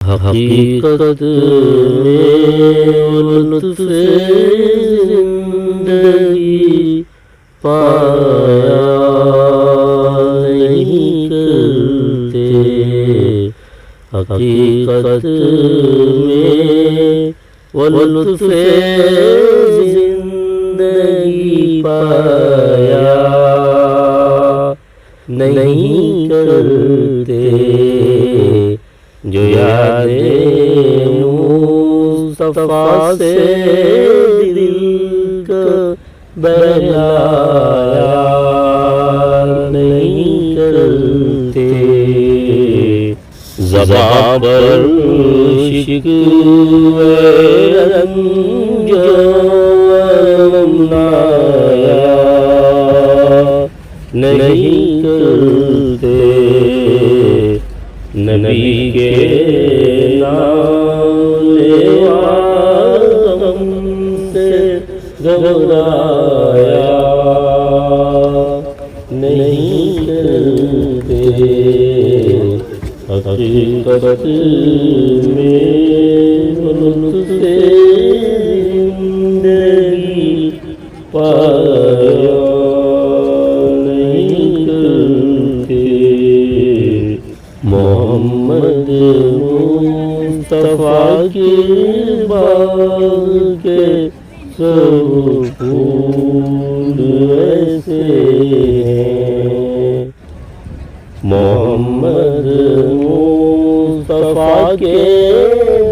हकीकत में लुत्फ़ ज़िंदगी पाया नहीं करते। हकीकत में वो लुत्फ़ ज़िंदगी पाया नहीं करते। जो यादें मुस्तफ़ा से दिल का बहलाया नहीं करते। ज़बां पर शिकवे रंजम लाया नहीं करते। नबी के नाम लेवाम से घबराया नहीं करते। हकीकत में लुत्फ़ ज़िंदगी पाया नहीं करते। मोहम्मद मुस्तफ़ा के बाग के सब फूल ऐसे हैं। मोहम्मद मुस्तफ़ा के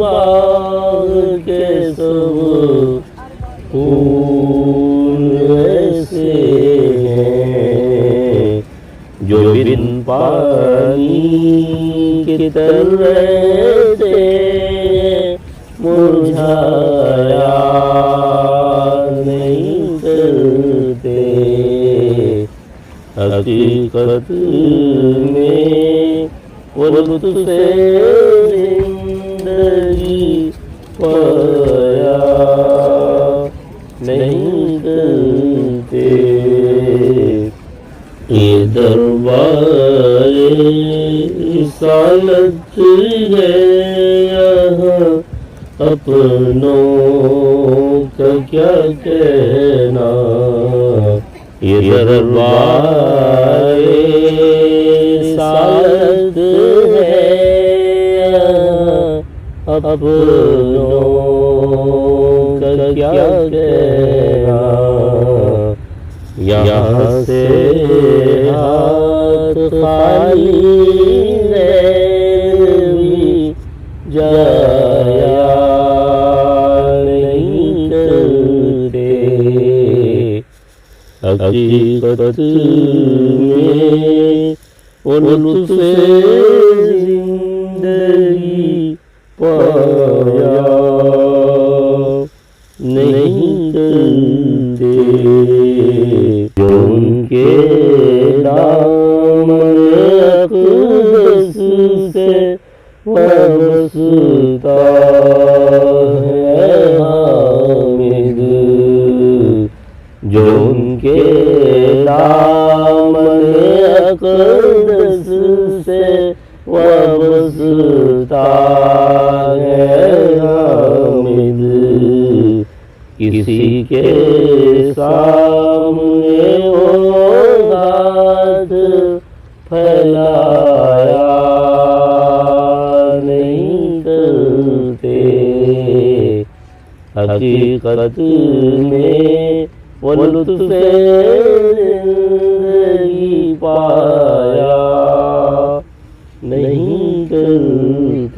बाग के सब फूल ऐसे हैं जो बिन पानी की तरह से मुरझाया नहीं करते। हकीकत में वो लुत्फ़ ज़िंदगी पाया नहीं करते। ये दरबारे रिसालत है यहाँ अपनों का क्या कहना। ये दरबारे रिसालत है यहाँ अपनों का क्या कहना। यहाँ से हाथ खाली भी जाया नहीं करते। हकीकत में वो लुत्फ़ ज़िंदगी पाया नहीं करते। जो उनके दामन अक़दस से वाबस्ता है हामिद। जो उनके दामन अक़दस से वाबस्ता है हामिद। किसी के सामने वो हाथ फैलाया नहीं करते। हकीकत में वो लुत्फ़ ज़िंदगी पाया